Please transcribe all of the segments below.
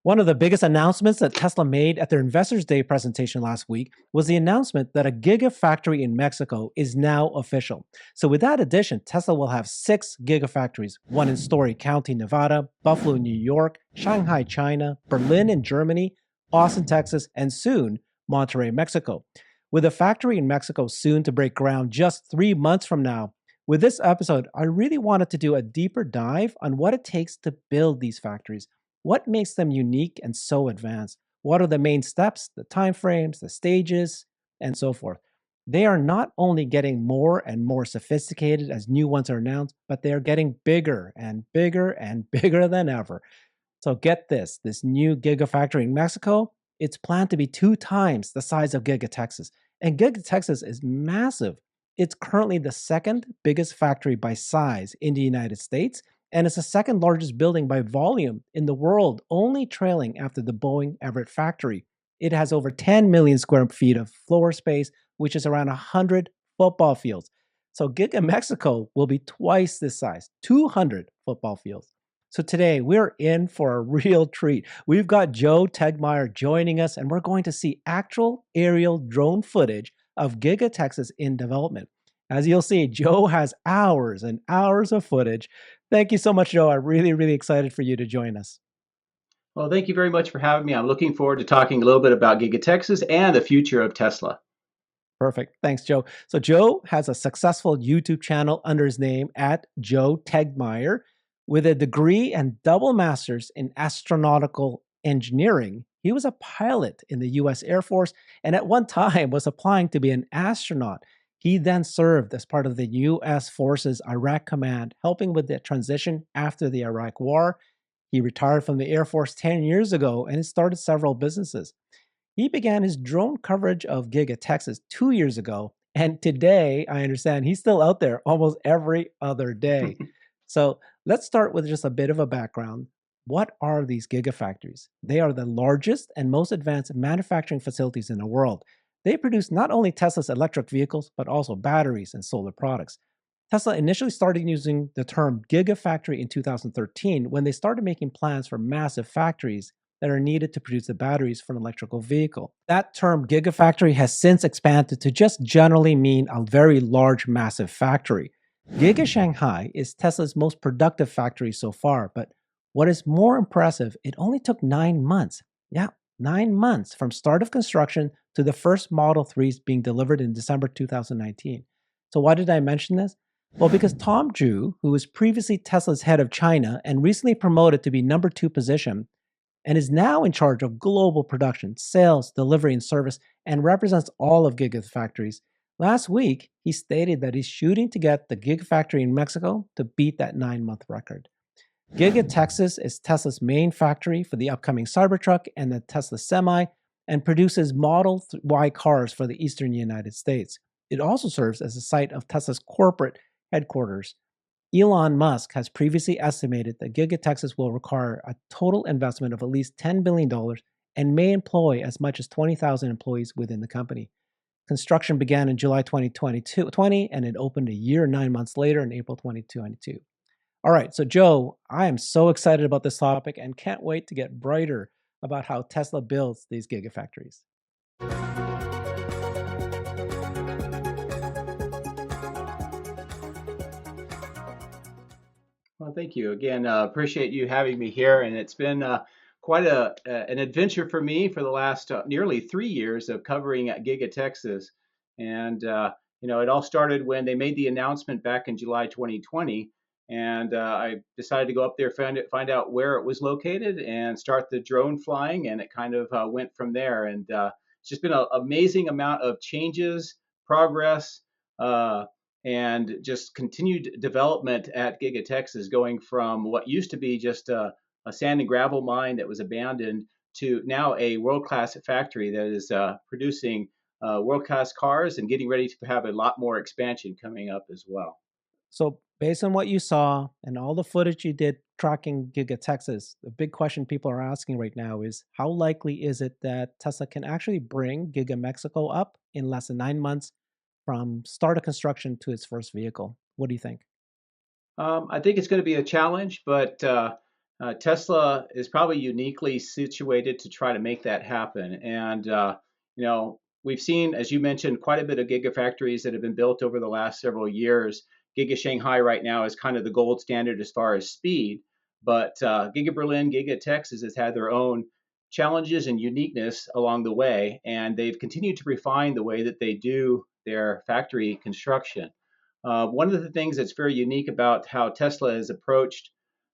One of the biggest announcements that Tesla made at their Investors Day presentation last week was the announcement that a Gigafactory in Mexico is now official. So, with that addition, Tesla will have 6 Gigafactories: one in Story County, Nevada, Buffalo, New York, Shanghai, China, Berlin in Germany, Austin, Texas, and soon Monterrey, Mexico. With a factory in Mexico soon to break ground just 3 months from now, with this episode, I really wanted to do a deeper dive on what it takes to build these factories. What makes them unique and so advanced? What are the main steps, the timeframes, the stages, and so forth? They are not only getting more and more sophisticated as new ones are announced, but they are getting bigger and bigger and bigger than ever. So get this new Gigafactory in Mexico, it's planned to be 2 times the size of Giga Texas. And Giga Texas is massive. It's currently the second biggest factory by size in the United States, and it's the second largest building by volume in the world, only trailing after the Boeing Everett factory. It has over 10 million square feet of floor space, which is around 100 football fields. So Giga Mexico will be twice this size, 200 football fields. So today we're in for a real treat. We've got Joe Tegtmeyer joining us, and we're going to see actual aerial drone footage of Giga Texas in development. As you'll see, Joe has hours and hours of footage. Thank you so much, Joe. I'm really excited for you to join us. Well, thank you very much for having me. I'm looking forward to talking a little bit about Giga Texas and the future of Tesla. Perfect. Thanks, Joe. So Joe has a successful YouTube channel under his name at Joe Tegtmeyer. With a degree and double masters in astronautical engineering, he was a pilot in the US Air Force and at one time was applying to be an astronaut. He then served as part of the US Forces Iraq Command, helping with the transition after the Iraq War. He retired from the Air Force 10 years ago and started several businesses. He began his drone coverage of Giga Texas 2 years ago. And today, I understand he's still out there almost every other day. So let's start with just a bit of a background. What are these gigafactories? They are the largest and most advanced manufacturing facilities in the world. They produce not only Tesla's electric vehicles, but also batteries and solar products. Tesla initially started using the term gigafactory in 2013 when they started making plans for massive factories that are needed to produce the batteries for an electrical vehicle. That term gigafactory has since expanded to just generally mean a very large, massive factory. Giga Shanghai is Tesla's most productive factory so far, but what is more impressive, it only took 9 months. Yeah, 9 months from start of construction to the first Model 3s being delivered in December 2019. So why did I mention this? Well, because Tom Zhu, who was previously Tesla's head of China and recently promoted to be number 2 position, and is now in charge of global production, sales, delivery, and service, and represents all of Gigafactories. Last week, he stated that he's shooting to get the Gigafactory in Mexico to beat that 9-month record. Giga Texas is Tesla's main factory for the upcoming Cybertruck and the Tesla Semi, and produces Model Y cars for the eastern United States. It also serves as the site of Tesla's corporate headquarters. Elon Musk has previously estimated that Giga Texas will require a total investment of at least $10 billion and may employ as much as 20,000 employees within the company. Construction began in July 2020 and it opened a year and 9 months later in April 2022. All right, so Joe, I am so excited about this topic and can't wait to get brighter about how Tesla builds these gigafactories. Well, thank you again. Appreciate you having me here, and it's been quite an adventure for me for the last nearly 3 years of covering Giga Texas. And it all started when they made the announcement back in July 2020, and I decided to go up there, find out where it was located, and start the drone flying, and it kind of went from there. And it's just been an amazing amount of changes, progress. And just continued development at Giga Texas, going from what used to be just a sand and gravel mine that was abandoned to now a world-class factory that is producing world-class cars and getting ready to have a lot more expansion coming up as well. So, based on what you saw and all the footage you did tracking Giga Texas, the big question people are asking right now is how likely is it that Tesla can actually bring Giga Mexico up in less than 9 months from start of construction to its first vehicle? What do you think? I think it's going to be a challenge, but Tesla is probably uniquely situated to try to make that happen. And, we've seen, as you mentioned, quite a bit of gigafactories that have been built over the last several years. Giga Shanghai right now is kind of the gold standard as far as speed, but Giga Berlin, Giga Texas has had their own challenges and uniqueness along the way, and they've continued to refine the way that they do their factory construction. One of the things that's very unique about how Tesla has approached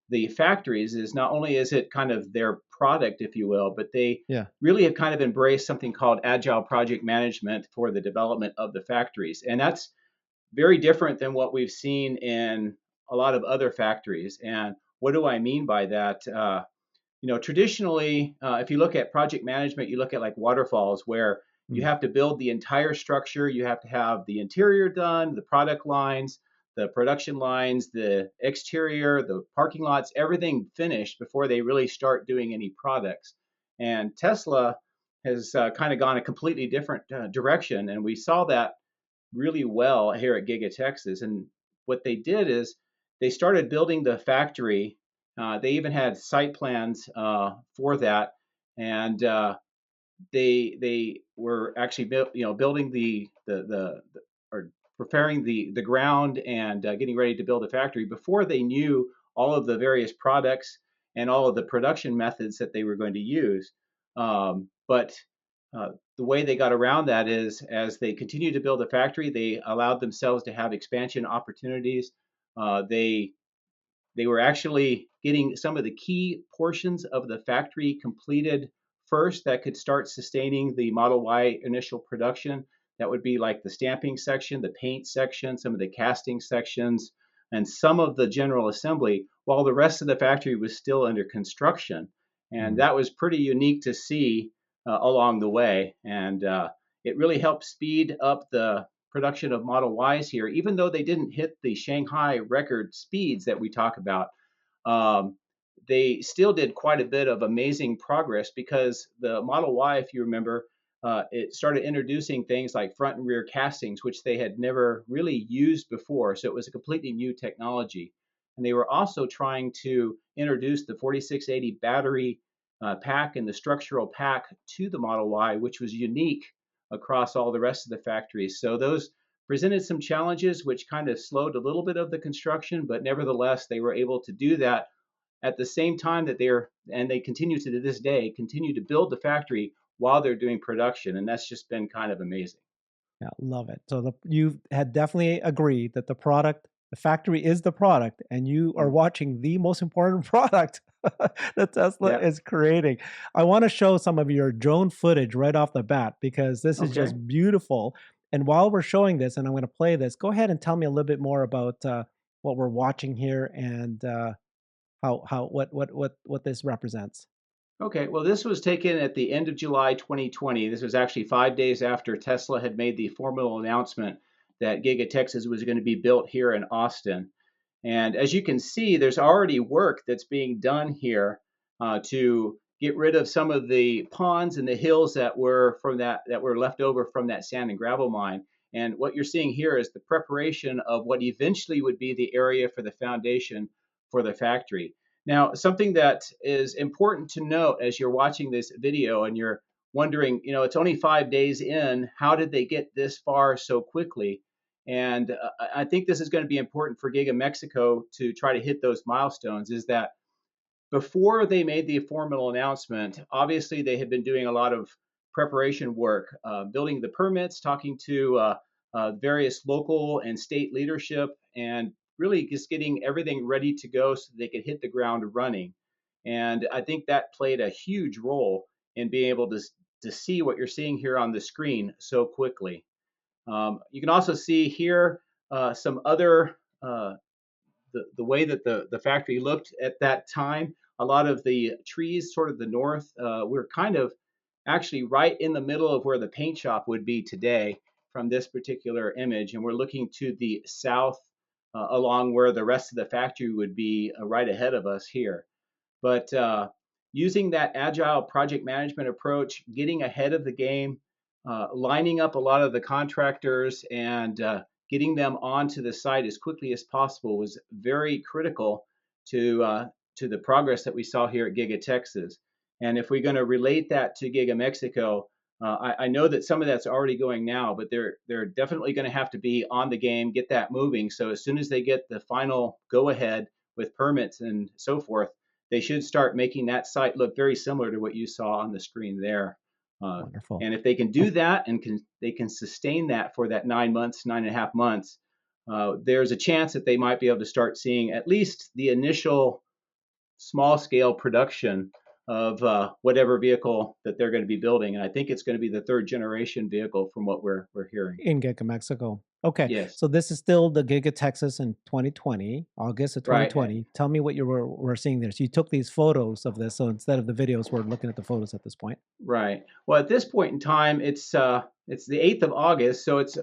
the factories is not only is it kind of their product, if you will, but they Yeah. really have kind of embraced something called agile project management for the development of the factories. And that's very different than what we've seen in a lot of other factories. And what do I mean by that? Traditionally, if you look at project management, you look at like waterfalls where you Mm. have to build the entire structure. You have to have the interior done, the product lines, the production lines, the exterior, the parking lots, everything finished before they really start doing any products. And Tesla has kind of gone a completely different direction. And we saw that really well here at Giga Texas. And what they did is they started building the factory. They even had site plans for that, and they were actually building the or preparing the ground and getting ready to build a factory before they knew all of the various products and all of the production methods that they were going to use. But the way they got around that is as they continued to build a factory, they allowed themselves to have expansion opportunities. They were actually getting some of the key portions of the factory completed first that could start sustaining the Model Y initial production. That would be like the stamping section, the paint section, some of the casting sections, and some of the general assembly, while the rest of the factory was still under construction. And Mm. that was pretty unique to see along the way. And it really helped speed up the production of Model Ys here, even though they didn't hit the Shanghai record speeds that we talk about. Um, they still did quite a bit of amazing progress because the Model Y, if you remember, it started introducing things like front and rear castings, which they had never really used before. So it was a completely new technology. And they were also trying to introduce the 4680 battery pack and the structural pack to the Model Y, which was unique across all the rest of the factories. So those presented some challenges, which kind of slowed a little bit of the construction, but nevertheless, they were able to do that at the same time that and they continue to this day, continue to build the factory while they're doing production. And that's just been kind of amazing. Yeah, love it. So you had definitely agreed that the factory is the product, and you are Mm. watching the most important product that Tesla Yeah. is creating. I want to show some of your drone footage right off the bat because this is Okay. just beautiful. And while we're showing this, and I'm going to play this, go ahead and tell me a little bit more about what we're watching here and how what this represents. Okay, well, this was taken at the end of July 2020. This was actually 5 days after Tesla had made the formal announcement that Giga Texas was going to be built here in Austin. And as you can see, there's already work that's being done here to get rid of some of the ponds and the hills that were that were left over from that sand and gravel mine. And what you're seeing here is the preparation of what eventually would be the area for the foundation for the factory. Now, something that is important to note as you're watching this video and you're wondering, it's only 5 days in, how did they get this far so quickly? And I think this is going to be important for Giga Mexico to try to hit those milestones is that before they made the formal announcement, obviously they had been doing a lot of preparation work, building the permits, talking to various local and state leadership, and really just getting everything ready to go so they could hit the ground running. And I think that played a huge role in being able to see what you're seeing here on the screen so quickly. You can also see here some other the way that the factory looked at that time. A lot of the trees, sort of the north, we're kind of actually right in the middle of where the paint shop would be today from this particular image. And we're looking to the south along where the rest of the factory would be right ahead of us here. But using that agile project management approach, getting ahead of the game, lining up a lot of the contractors and getting them onto the site as quickly as possible was very critical to to the progress that we saw here at Giga Texas. And if we're going to relate that to Giga Mexico, I know that some of that's already going now, but they're definitely going to have to be on the game, get that moving. So as soon as they get the final go ahead with permits and so forth, they should start making that site look very similar to what you saw on the screen there. Uh, Wonderful. and if they can do that and they can sustain that for that 9 months, 9.5 months, there's a chance that they might be able to start seeing at least the initial small scale production of whatever vehicle that they're going to be building. And I think it's going to be the third generation vehicle from what we're hearing. In Giga Mexico. Okay, Yes, so this is still the Giga Texas in 2020, August of right, 2020. Tell me what you were seeing there. So you took these photos of this. So instead of the videos, we're looking at the photos at this point. right. Well, at this point in time, it's the 8th of August, so it's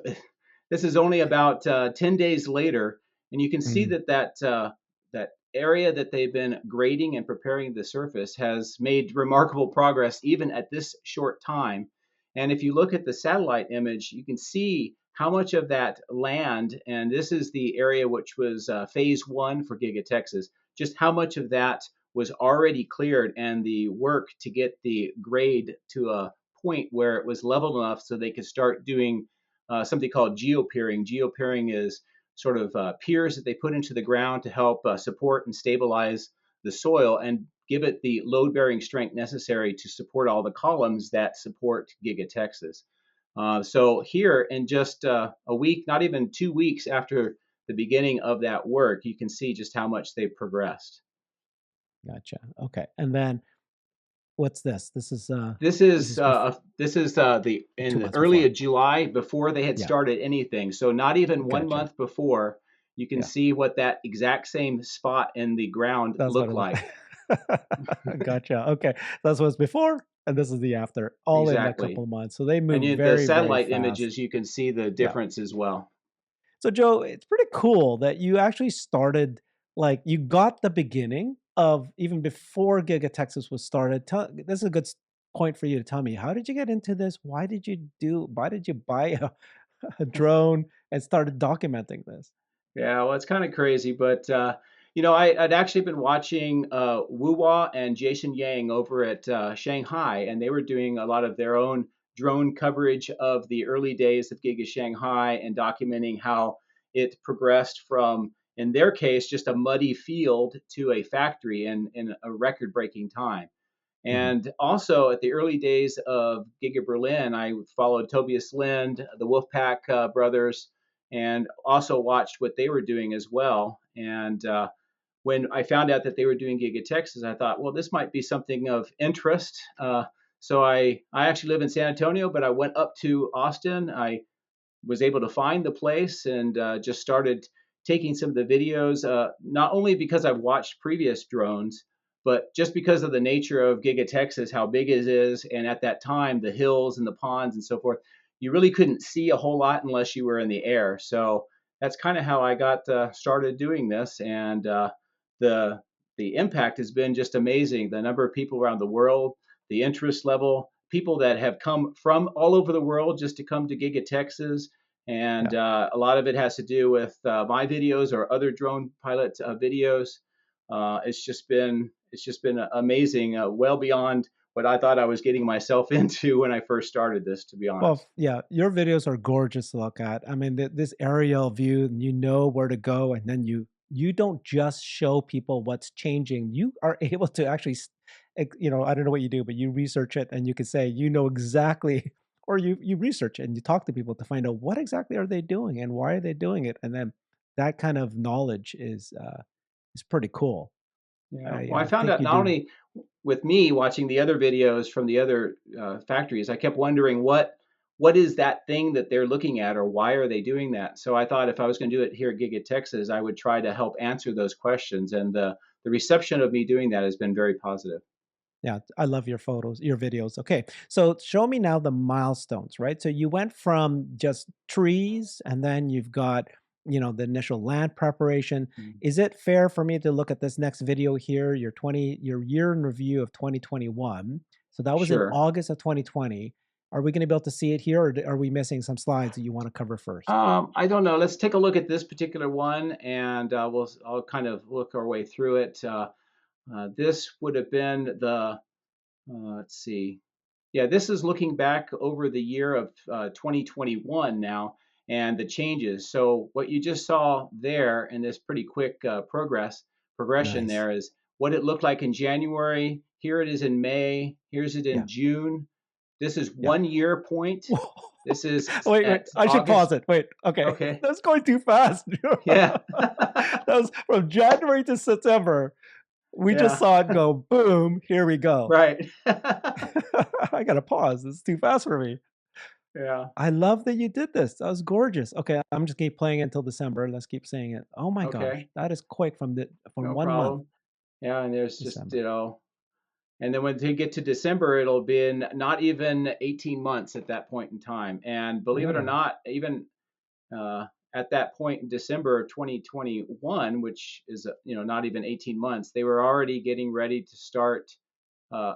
this is only about 10 days later, and you can see Mm, that area that they've been grading and preparing the surface has made remarkable progress even at this short time. And if you look at the satellite image, you can see how much of that land, and this is the area which was phase one for Giga Texas, just how much of that was already cleared, and the work to get the grade to a point where it was leveled enough so they could start doing something called geopiering. Geopiering is sort of piers that they put into the ground to help support and stabilize the soil and give it the load bearing strength necessary to support all the columns that support Giga Texas. So here in just a week, not even 2 weeks after the beginning of that work, you can see just how much they've progressed. gotcha. Okay, and then what's this? This This is is before the in two the months early before. of July before they had Yeah, started anything. So not even one gotcha. month before, you can Yeah, see what that exact same spot in the ground that's what looked it looked like. like. Gotcha. Okay, that's what's before, and this is the after, all in a couple Exactly. of months. So they And move the very, very satellite fast. images, you can see the Yeah. difference as well. So Joe, it's pretty cool that you actually started like you got the beginning of even before Giga Texas was started. This is a good point for you to tell me. How did you get into this? Why did you buy a drone and started documenting this? Yeah, well, it's kind of crazy, but I'd actually been watching Wu Hua and Jason Yang over at Shanghai, and they were doing a lot of their own drone coverage of the early days of Giga Shanghai and documenting how it progressed from, in their case, just a muddy field to a factory in a record-breaking time. Mhm. And also at the early days of Giga Berlin, I followed Tobias Lind, the Wolfpack brothers, and also watched what they were doing as well. And when I found out that they were doing Giga Texas, I thought, well, this might be something of interest. So I actually live in San Antonio, but I went up to Austin. I was able to find the place and just started taking some of the videos, not only because I've watched previous drones, but just because of the nature of Giga Texas, how big it is, and at that time, the hills and the ponds and so forth, you really couldn't see a whole lot unless you were in the air. So that's kind of how I got started doing this, and the the impact has been just amazing. The number of people around the world, the interest level, people that have come from all over the world just to come to Giga Texas, and Yeah. a lot of it has to do with my videos or other drone pilot videos. It's just been amazing, well beyond what I thought I was getting myself into when I first started this, to be Well, honest. yeah, your videos are gorgeous to look at. I mean, this aerial view, and you know where to go, and then you don't just show people what's changing. You are able to actually, I don't know what you do, but you research it, and you can say you know exactly, or you research it and you talk to people to find out what exactly are they doing and why are they doing it, and then that kind of knowledge is pretty cool. Yeah. I Well, I found think out you not do. only with me watching the other videos from the other factories, I kept wondering what is that thing that they're looking at, or why are they doing that? So I thought if I was going to do it here at Giga Texas, I would try to help answer those questions, and the reception of me doing that has been very positive. Yeah, I love your photos, your videos. Okay, so show me now the milestones, right? So you went from just trees, and then you've got, the initial land preparation. Mm. Is it fair for me to look at this next video here, your year in review of 2021? So that was in Sure. August of 2020. Are we going to be able to see it here, or are we missing some slides that you want to cover first? I don't know. Let's take a look at this particular one, and I'll kind of look our way through it. This would have been the, let's see, yeah, this is looking back over the year of 2021 now and the changes. So what you just saw there in this pretty quick progression Nice. there is what it looked like in January. Here it is in May. Here's it Yeah. in June. This is Yeah. 1 year point. This is Wait. at I should pause August. it. Wait. Okay. Okay. That's going too fast. Yeah. That was from January to September. We just Yeah. saw it go boom. Here we go. Right. I got to pause. It's too fast for me. Yeah. I love that you did this. That was gorgeous. Okay, I'm just keep playing it until December. Let's keep saying it. Oh my gosh, Okay. that is quick from No 1 month, problem. Yeah, and there's just, December. and then when they get to December, it'll be not even 18 months at that point in time. And believe it or Really? not, even uh, at that point in December of 2021, which is not even 18 months, they were already getting ready to start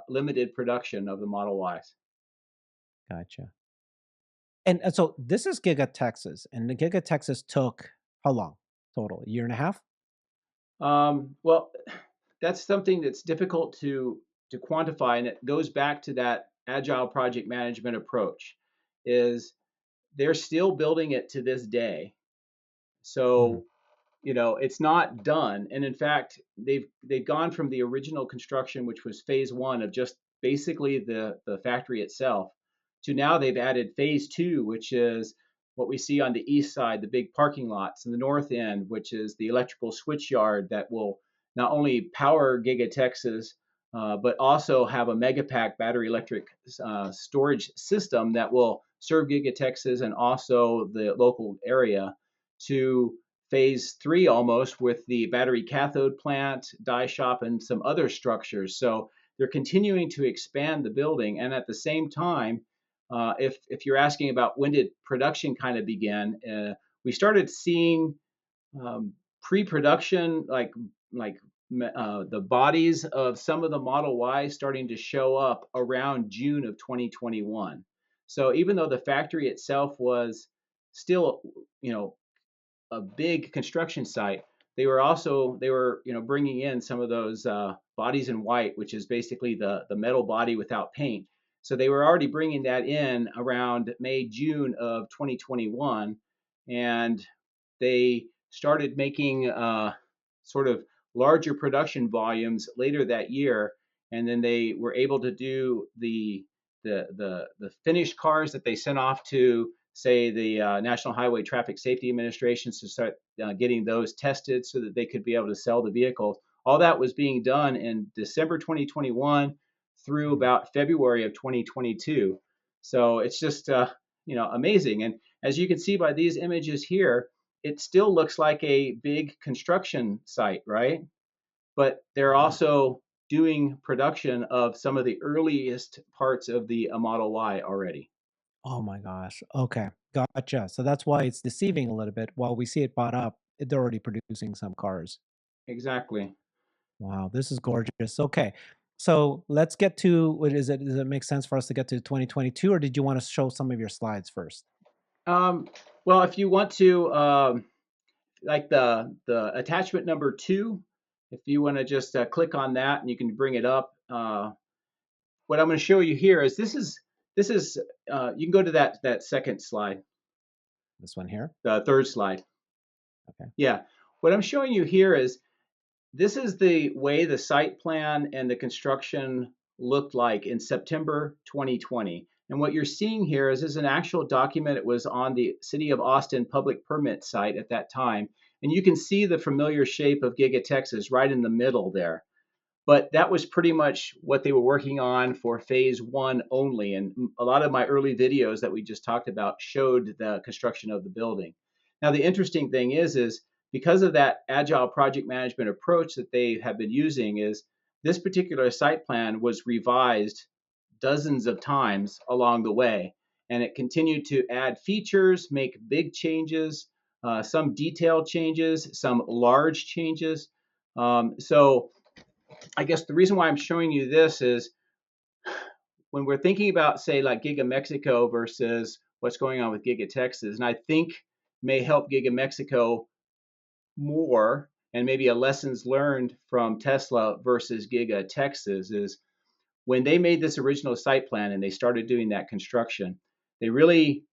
limited production of the Model Ys. Gotcha. And so this is Giga Texas, and the Giga Texas took how long total? A year and a half? Well, that's something that's difficult to quantify, and it goes back to that agile project management approach. Is they're still building it to this day. Mhm. So, it's not done. And in fact, they've gone from the original construction, which was phase one of just basically the factory itself, to now they've added phase two, which is what we see on the east side, the big parking lots, and the north end, which is the electrical switch yard that will not only power Giga Texas, but also have a megapack battery electric storage system that will serve Giga Texas and also the local area, to phase three almost with the battery cathode plant, die shop, and some other structures. So they're continuing to expand the building. And at the same time, if you're asking about when did production kind of begin, we started seeing pre-production, like the bodies of some of the Model Y starting to show up around June of 2021. So even though the factory itself was still, you know, a big construction site, they were bringing in some of those bodies in white, which is basically the metal body without paint. So they were already bringing that in around May June of 2021, and they started making sort of larger production volumes later that year, and then they were able to do the finished cars that they sent off to, say, the National Highway Traffic Safety Administration, to start getting those tested so that they could be able to sell the vehicles. All that was being done in December 2021 through Mhm. about February of 2022. So it's just amazing. And as you can see by these images here, it still looks like a big construction site, right? But they're Yeah. also doing production of some of the earliest parts of the Model Y already. Oh my gosh. Okay. Gotcha. So that's why it's deceiving a little bit. While we see it bought up, they're already producing some cars. Exactly. Wow, this is gorgeous. Okay. So let's get to what is it? Does it make sense for us to get to 2022, or did you want to show some of your slides first? Um, well, if you want to, like the attachment number two, if you want to just click on that and you can bring it up. What I'm going to show you here is this is you can go to that second slide, This one here. the third slide. Okay. Yeah, what I'm showing you here is this is the way the site plan and the construction looked like in September 2020. And what you're seeing here is an actual document. It was on the City of Austin public permit site at that time. And you can see the familiar shape of Giga Texas right in the middle there. But that was pretty much what they were working on for phase one only. And a lot of my early videos that we just talked about showed the construction of the building. Now, the interesting thing is because of that agile project management approach that they have been using, is this particular site plan was revised dozens of times along the way. And it continued to add features, make big changes, some detailed changes, some large changes. So I guess the reason why I'm showing you this is when we're thinking about, say, like Giga Mexico versus what's going on with Giga Texas, and I think may help Giga Mexico more, and maybe a lessons learned from Tesla versus Giga Texas is when they made this original site plan and they started doing that construction, they really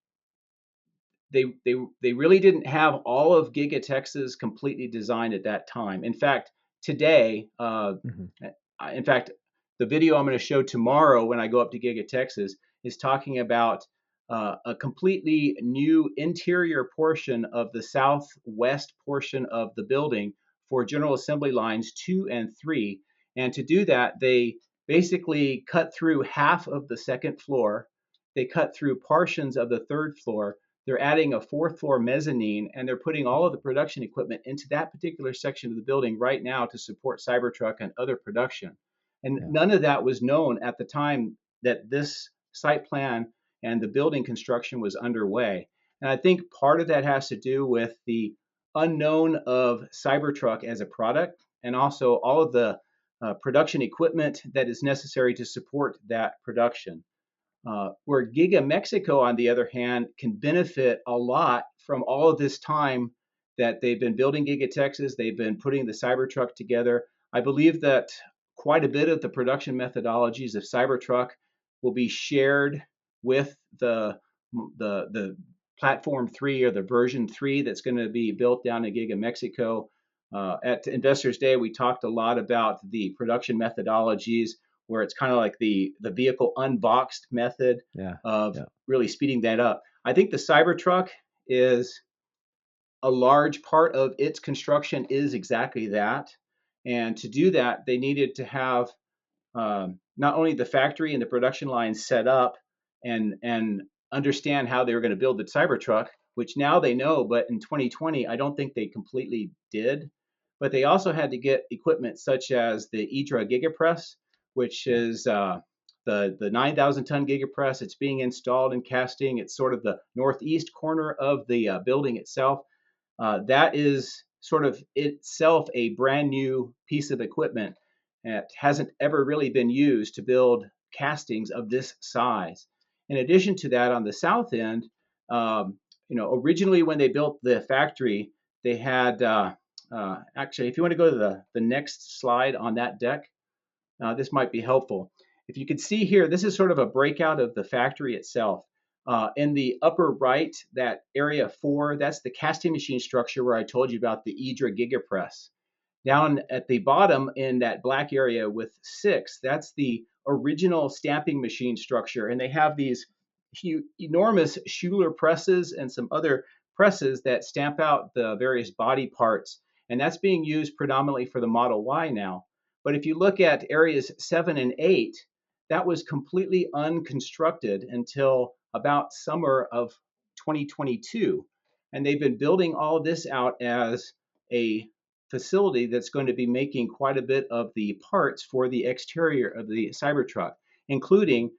they really didn't have all of Giga Texas completely designed at that time. In fact, today, Hmm. in fact, the video I'm going to show tomorrow when I go up to Giga Texas is talking about a completely new interior portion of the southwest portion of the building for General Assembly lines 2 and 3. And to do that, they basically cut through half of the second floor. They cut through portions of the third floor. They're adding a fourth floor mezzanine, and they're putting all of the production equipment into that particular section of the building right now to support Cybertruck and other production. And Yeah. none of that was known at the time that this site plan and the building construction was underway. And I think part of that has to do with the unknown of Cybertruck as a product and also all of the production equipment that is necessary to support that production. Where Giga Mexico, on the other hand, can benefit a lot from all of this time that they've been building Giga Texas. They've been putting the Cybertruck together. I believe that quite a bit of the production methodologies of Cybertruck will be shared with the platform 3 or the version 3 that's going to be built down in Giga Mexico. At Investors Day, we talked a lot about the production methodologies where it's kind of like the vehicle unboxed method Yeah. of Yeah. really speeding that up. I think the Cybertruck is a large part of its construction is exactly that. And to do that, they needed to have not only the factory and the production line set up and understand how they were going to build the Cybertruck, which now they know, but in 2020, I don't think they completely did. But they also had to get equipment such as the Idra Gigapress, which Yeah. is the 9,000 ton Gigapress. It's being installed in casting. It's sort of the northeast corner of the building itself. That is sort of itself a brand new piece of equipment that hasn't ever really been used to build castings of this size. In addition to that, on the south end, originally when they built the factory, they had actually, if you want to go to the next slide on that deck, this might be helpful. If you could see here, this is sort of a breakout of the factory itself. In the upper right, that area 4, that's the casting machine structure where I told you about the Idra Gigapress. Down at the bottom in that black area with 6, that's the original stamping machine structure. And they have these enormous Schuler presses and some other presses that stamp out the various body parts. And that's being used predominantly for the Model Y now. But if you look at areas 7 and 8, that was completely unconstructed until about summer of 2022. And they've been building all of this out as a facility that's going to be making quite a bit of the parts for the exterior of the Cybertruck, including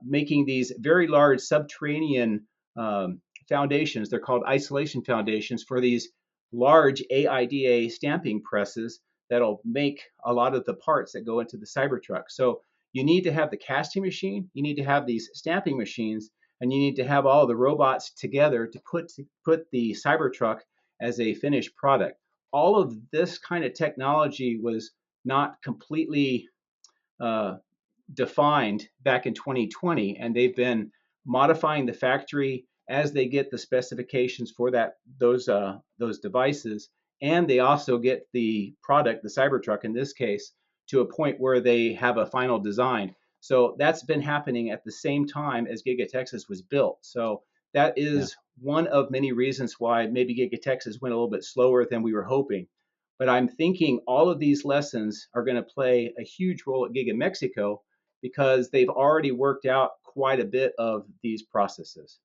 making these very large subterranean foundations. They're called isolation foundations for these large AIDA stamping presses that'll make a lot of the parts that go into the Cybertruck. So you need to have the casting machine, you need to have these stamping machines, and you need to have all the robots together to put the Cybertruck as a finished product. All of this kind of technology was not completely uh, defined back in 2020, and they've been modifying the factory as they get the specifications for those devices, and they also get the product, the Cybertruck in this case, to a point where they have a final design. So that's been happening at the same time as Giga Texas was built. So that Yeah. is one of many reasons why maybe Giga Texas went a little bit slower than we were hoping. But I'm thinking all of these lessons are going to play a huge role at Giga Mexico because they've already worked out quite a bit of these processes.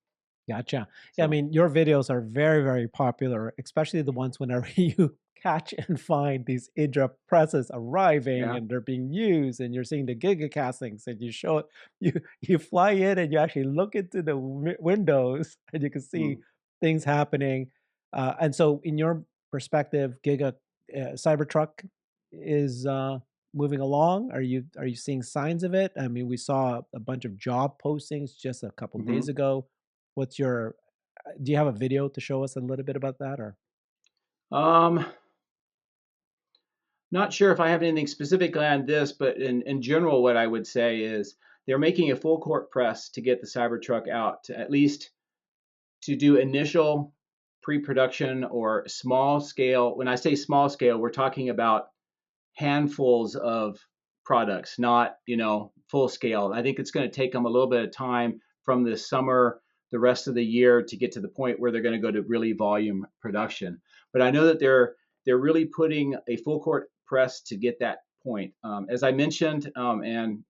Gotcha. Yeah, I So, mean, your videos are very, very popular, especially the ones whenever you catch and find these Idra presses arriving yeah. and they're being used, and you're seeing the Giga castings, and you show it, you fly in and you actually look into the windows and you can see Mm. things happening. And so, in your perspective, Giga Cybertruck is moving along. Are you seeing signs of it? I mean, we saw a bunch of job postings just a couple days Hmm. ago. What's your do you have a video to show us a little bit about that or? Um, Not sure if I have anything specific on this, but in general, what I would say is they're making a full court press to get the Cybertruck out, to at least to do initial pre-production or small scale. When I say small scale, we're talking about handfuls of products, not full scale. I think it's going to take them a little bit of time from this summer, the rest of the year to get to the point where they're going to go to really volume production. But I know that they're really putting a full court press to get that point. As I mentioned, and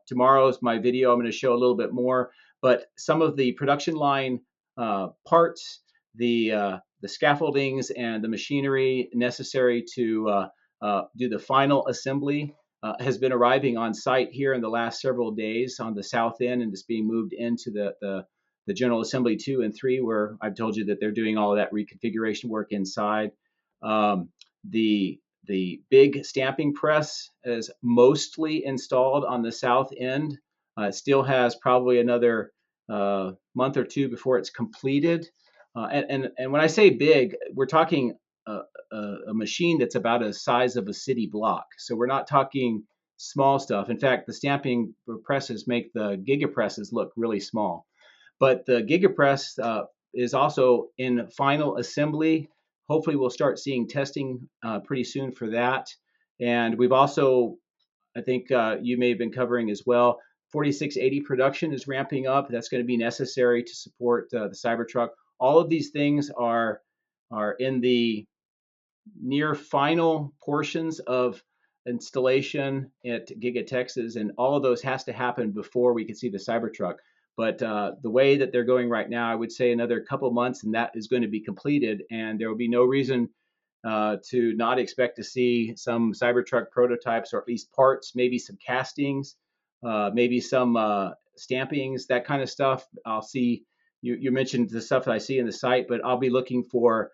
tomorrow's my video. I'm going to show a little bit more, but some of the production line parts, the scaffoldings, and the machinery necessary to do the final assembly has been arriving on site here in the last several days on the south end, and it's being moved into the General Assembly 2 and 3, where I've told you that they're doing all of that reconfiguration work inside. Um, the big stamping press is mostly installed on the south end. It still has probably another month or two before it's completed. And when I say big, we're talking a machine that's about the size of a city block. So we're not talking small stuff. In fact, the stamping presses make the Giga presses look really small. But the Giga press is also in final assembly. Hopefully, we'll start seeing testing pretty soon for that. And we've also, I think you may have been covering as well, 4680 production is ramping up. That's going to be necessary to support the Cybertruck. All of these things are in the near final portions of installation at Giga Texas, and all of those has to happen before we can see the Cybertruck. But the way that they're going right now, I would say another couple months, and that is going to be completed, and there will be no reason to not expect to see some Cybertruck prototypes, or at least parts, maybe some castings, maybe some stampings, that kind of stuff. I'll see. You mentioned the stuff that I see in the site, but I'll be looking for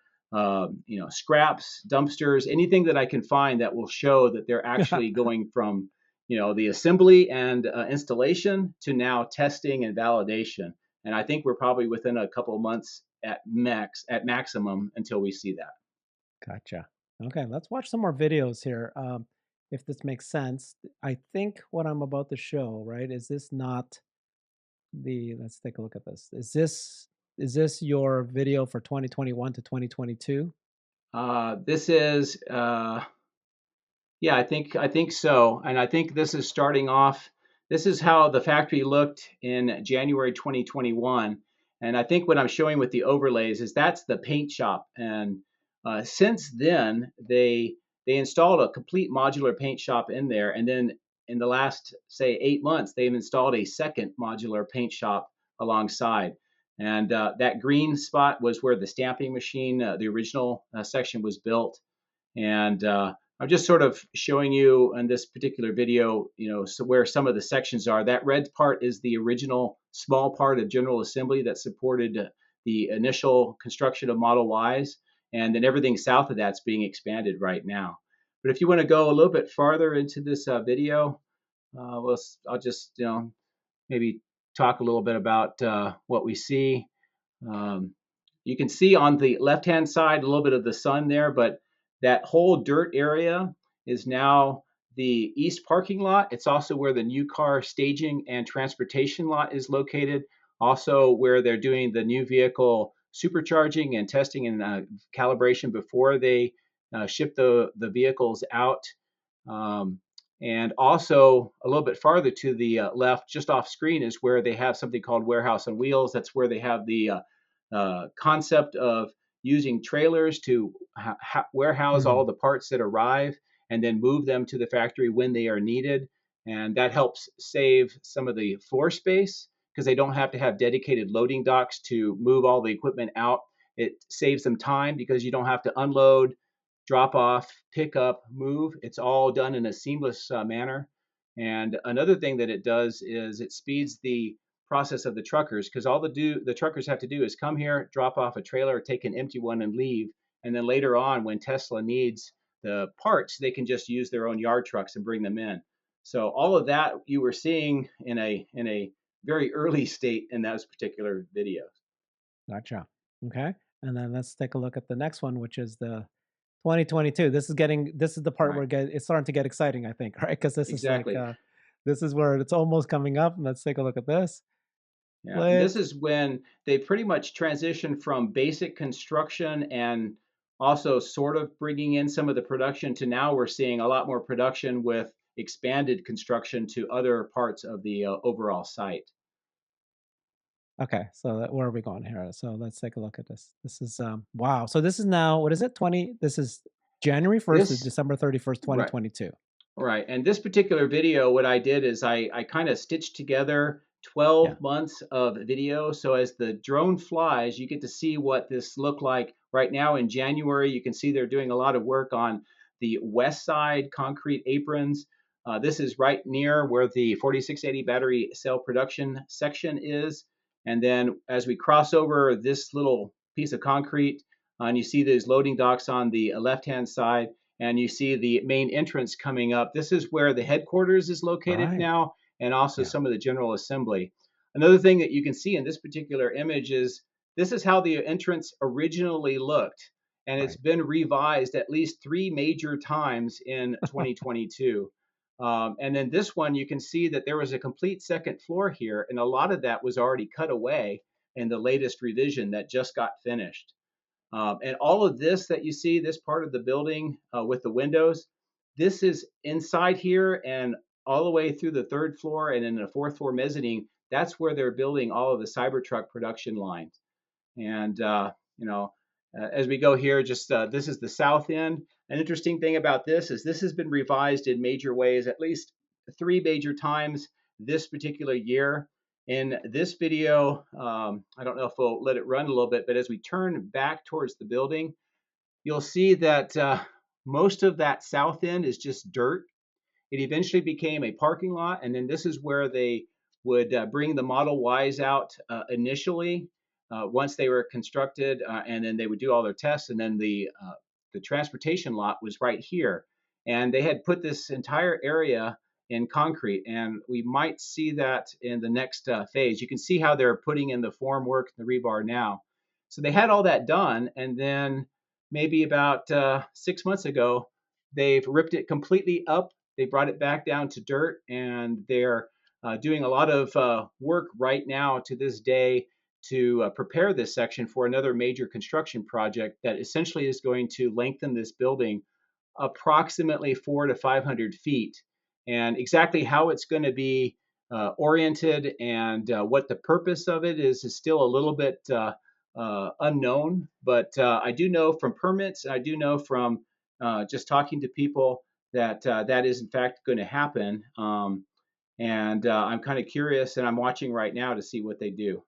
scraps, dumpsters, anything that I can find that will show that they're actually going from, the assembly and installation to now testing and validation. And I think we're probably within a couple of months at maximum until we see that. Gotcha. Okay, let's watch some more videos here. If this makes sense, I think what I'm about to show, right? Is this not the? Let's take a look at this. Is this your video for 2021 to 2022? This is Yeah, I think so, and I think this is starting off. This is how the factory looked in January 2021, and I think what I'm showing with the overlays is that's the paint shop. And since then, they installed a complete modular paint shop in there, and then in the last say 8 months, they've installed a second modular paint shop alongside. And that green spot was where the stamping machine, the original section, was built. And I'm just sort of showing you in this particular video, so where some of the sections are. That red part is the original small part of General Assembly that supported the initial construction of Model Ys, and then everything south of that's being expanded right now. But if you want to go a little bit farther into this video, I'll just maybe talk a little bit about what we see. Um, you can see on the left-hand side a little bit of the sun there, but that whole dirt area is now the east parking lot. It's also where the new car staging and transportation lot is located. Also, where they're doing the new vehicle supercharging and testing and calibration before they ship the vehicles out. Um, and also a little bit farther to the left, just off screen, is where they have something called Warehouse on Wheels. That's where they have the concept of using trailers to warehouse Hmm. all the parts that arrive and then move them to the factory when they are needed. And that helps save some of the floor space because they don't have to have dedicated loading docks to move all the equipment out. It saves them time because you don't have to unload, drop off, pick up, move. It's all done in a seamless manner. And another thing that it does is it speeds the process of the truckers, because all the truckers have to do is come here, drop off a trailer, take an empty one, and leave. And then later on, when Tesla needs the parts, they can just use their own yard trucks and bring them in. So all of that you were seeing in a very early state in those particular videos. Gotcha. Okay, and then let's take a look at the next one, which is the 2022. This is the part where Right. it's starting to get exciting, I think, right? Because this is like, Exactly. this is where it's almost coming up. Let's take a look at this. Yeah, and this Lit. is when they pretty much transitioned from basic construction and also sort of bringing in some of the production to now we're seeing a lot more production with expanded construction to other parts of the overall site. Okay, so where are we going here? So let's take a look at this. This is wow. So this is now, what is it? 20. This is January 1st to This, December 31st, right. 2022. Right. And this particular video, what I did is I kind of stitched together Yeah. 12 months of video. So as the drone flies, you get to see what this looked like right now in January. You can see they're doing a lot of work on the west side concrete aprons. This is right near where the 4680 battery cell production section is. And then as we cross over this little piece of concrete, and you see these loading docks on the left-hand side, and you see the main entrance coming up. This is where the headquarters is located Right. now, and also Yeah. some of the general assembly. Another thing that you can see in this particular image is this is how the entrance originally looked, and it's Right. been revised at least three major times in 2022. And then this one, you can see that there was a complete second floor here, and a lot of that was already cut away in the latest revision that just got finished. And all of this that you see, this part of the building with the windows, this is inside here and all the way through the third floor and in the fourth floor mezzanine. That's where they're building all of the Cybertruck production lines. And as we go here, just this is the south end. An interesting thing about this has been revised in major ways, at least three major times this particular year. In this video, I don't know if we'll let it run a little bit, but as we turn back towards the building, you'll see that most of that south end is just dirt. It eventually became a parking lot, and then this is where they would bring the Model Ys out initially once they were constructed, and then they would do all their tests, and then the transportation lot was right here, and they had put this entire area in concrete, and we might see that in the next phase. You can see how they're putting in the formwork, the rebar now. So they had all that done, and then maybe about 6 months ago, they've ripped it completely up. They brought it back down to dirt, and they're doing a lot of work right now to this day to prepare this section for another major construction project that essentially is going to lengthen this building approximately 400 to 500 feet. And exactly how it's going to be oriented and what the purpose of it is still a little bit unknown. But I do know from permits, I do know from just talking to people that that is in fact going to happen. And I'm kind of curious, and I'm watching right now to see what they do.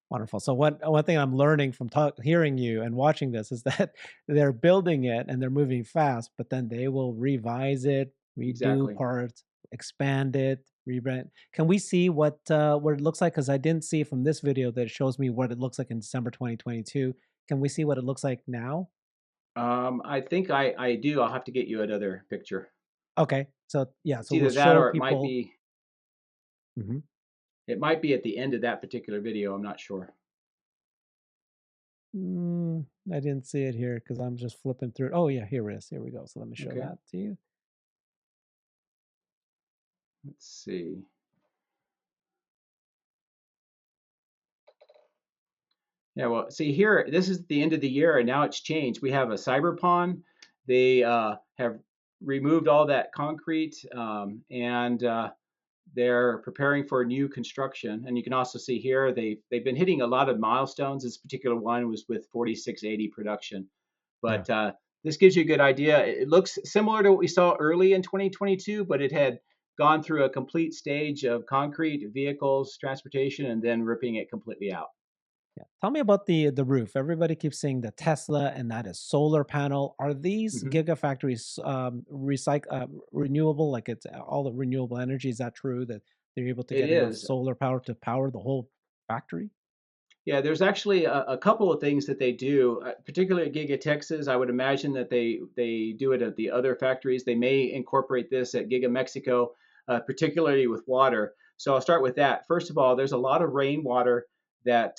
Wonderful. So one thing I'm learning from hearing you and watching this is that they're building it and they're moving fast, but then they will revise it, redo Exactly. parts, expand it, rebrand. Can we see what it looks like? Because I didn't see from this video that shows me what it looks like in December 2022. Can we see what it looks like now? I think I do. I'll have to get you another picture. Okay. So yeah, It's so we'll either that show or it might people. be Mhm. it might be at the end of that particular video. I'm not sure. I didn't see it here because I'm just flipping through it. Oh yeah, here it is. Here we go. So let me show Okay. that to you. Let's see. Yeah, well, see here, this is the end of the year, and now it's changed. We have a cyber pond. They have removed all that concrete, and they're preparing for new construction. And you can also see here they've been hitting a lot of milestones. This particular one was with 4680 production, Yeah. but this gives you a good idea. It looks similar to what we saw early in 2022, but it had gone through a complete stage of concrete, vehicles, transportation, and then ripping it completely out. Yeah. Tell me about the roof. Everybody keeps saying the Tesla and that is solar panel. Are these Mhm. gigafactories renewable? Like it's all the renewable energy? Is that true that they're able to It get enough is. solar power to power the whole factory? Yeah, there's actually a couple of things that they do, particularly at Giga Texas. I would imagine that they do it at the other factories. They may incorporate this at Giga Mexico, particularly with water. So I'll start with that. First of all, there's a lot of rainwater that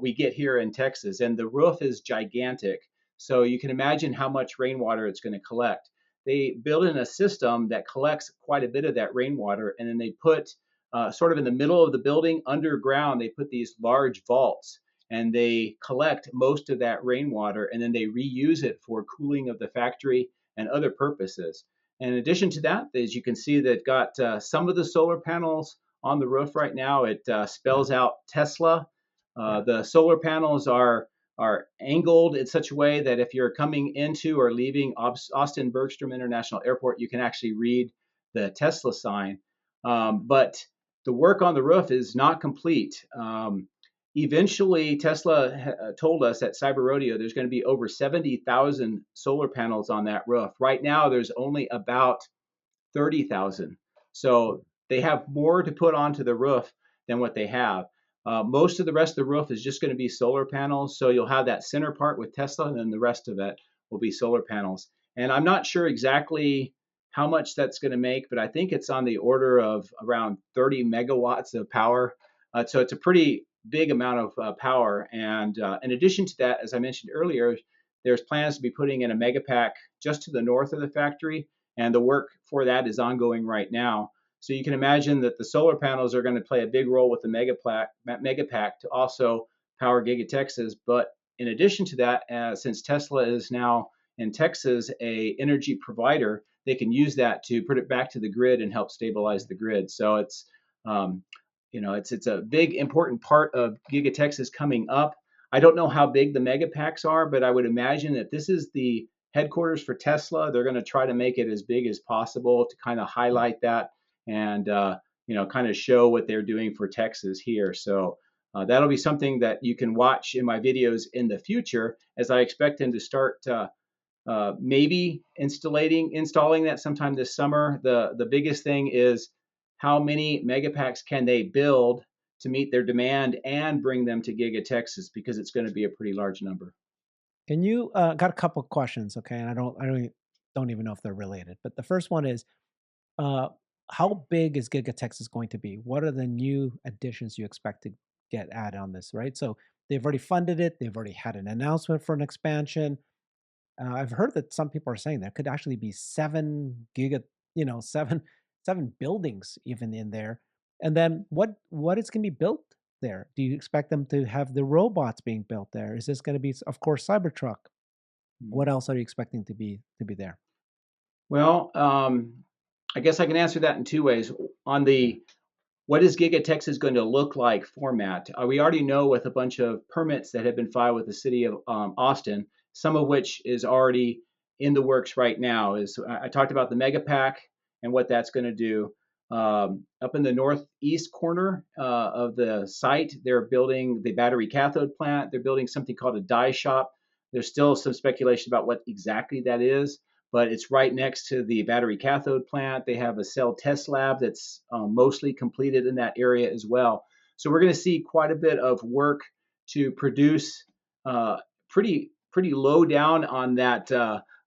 we get here in Texas, and the roof is gigantic. So you can imagine how much rainwater it's going to collect. They build in a system that collects quite a bit of that rainwater, and then they put sort of in the middle of the building underground, they put these large vaults and they collect most of that rainwater and then they reuse it for cooling of the factory and other purposes. And in addition to that, as you can see, they've got some of the solar panels on the roof right now. It Yeah. spells out Tesla. Yeah. The solar panels are angled in such a way that if you're coming into or leaving Austin Bergstrom International Airport, you can actually read the Tesla sign. But the work on the roof is not complete. Eventually, Tesla told us at Cyber Rodeo there's going to be over 70,000 solar panels on that roof. Right now, there's only about 30,000. So they have more to put onto the roof than what they have. Most of the rest of the roof is just going to be solar panels. So you'll have that center part with Tesla, and then the rest of it will be solar panels. And I'm not sure exactly how much that's going to make, but I think it's on the order of around 30 megawatts of power. So it's a pretty big amount of power. And in addition to that, as I mentioned earlier, there's plans to be putting in a megapack just to the north of the factory, and the work for that is ongoing right now. So you can imagine that the solar panels are going to play a big role with the megapack to also power Giga Texas. But in addition to that, since Tesla is now in Texas a energy provider, they can use that to put it back to the grid and help stabilize the grid. So um, it's a big important part of Giga Texas coming up. I don't know how big the mega packs are, but I would imagine that this is the headquarters for Tesla. They're going to try to make it as big as possible to kind of highlight that and kind of show what they're doing for Texas here. So that'll be something that you can watch in my videos in the future, as I expect them to start maybe installing that sometime this summer. The biggest thing is how many megapacks can they build to meet their demand and bring them to Giga Texas, because it's going to be a pretty large number. Can you got a couple of questions, okay? And I don't even know if they're related. But the first one is, uh, how big is Giga Texas going to be? What are the new additions you expect to get added on this, right? So they've already funded it. They've already had an announcement for an expansion. I've heard that some people are saying there could actually be 7 giga, seven buildings even in there. And then what is going to be built there? Do you expect them to have the robots being built there? Is this going to be, of course, Cybertruck? What else are you expecting to be there? Well, I guess I can answer that in two ways. On the what is Giga Texas going to look like format? We already know with a bunch of permits that have been filed with the city of Austin, some of which is already in the works right now. Is I talked about the mega pack and what that's going to do. Up in the northeast corner of the site, they're building the battery cathode plant. They're building something called a die shop. There's still some speculation about what exactly that is, but it's right next to the battery cathode plant. They have a cell test lab that's mostly completed in that area as well. So we're going to see quite a bit of work to produce pretty low down on that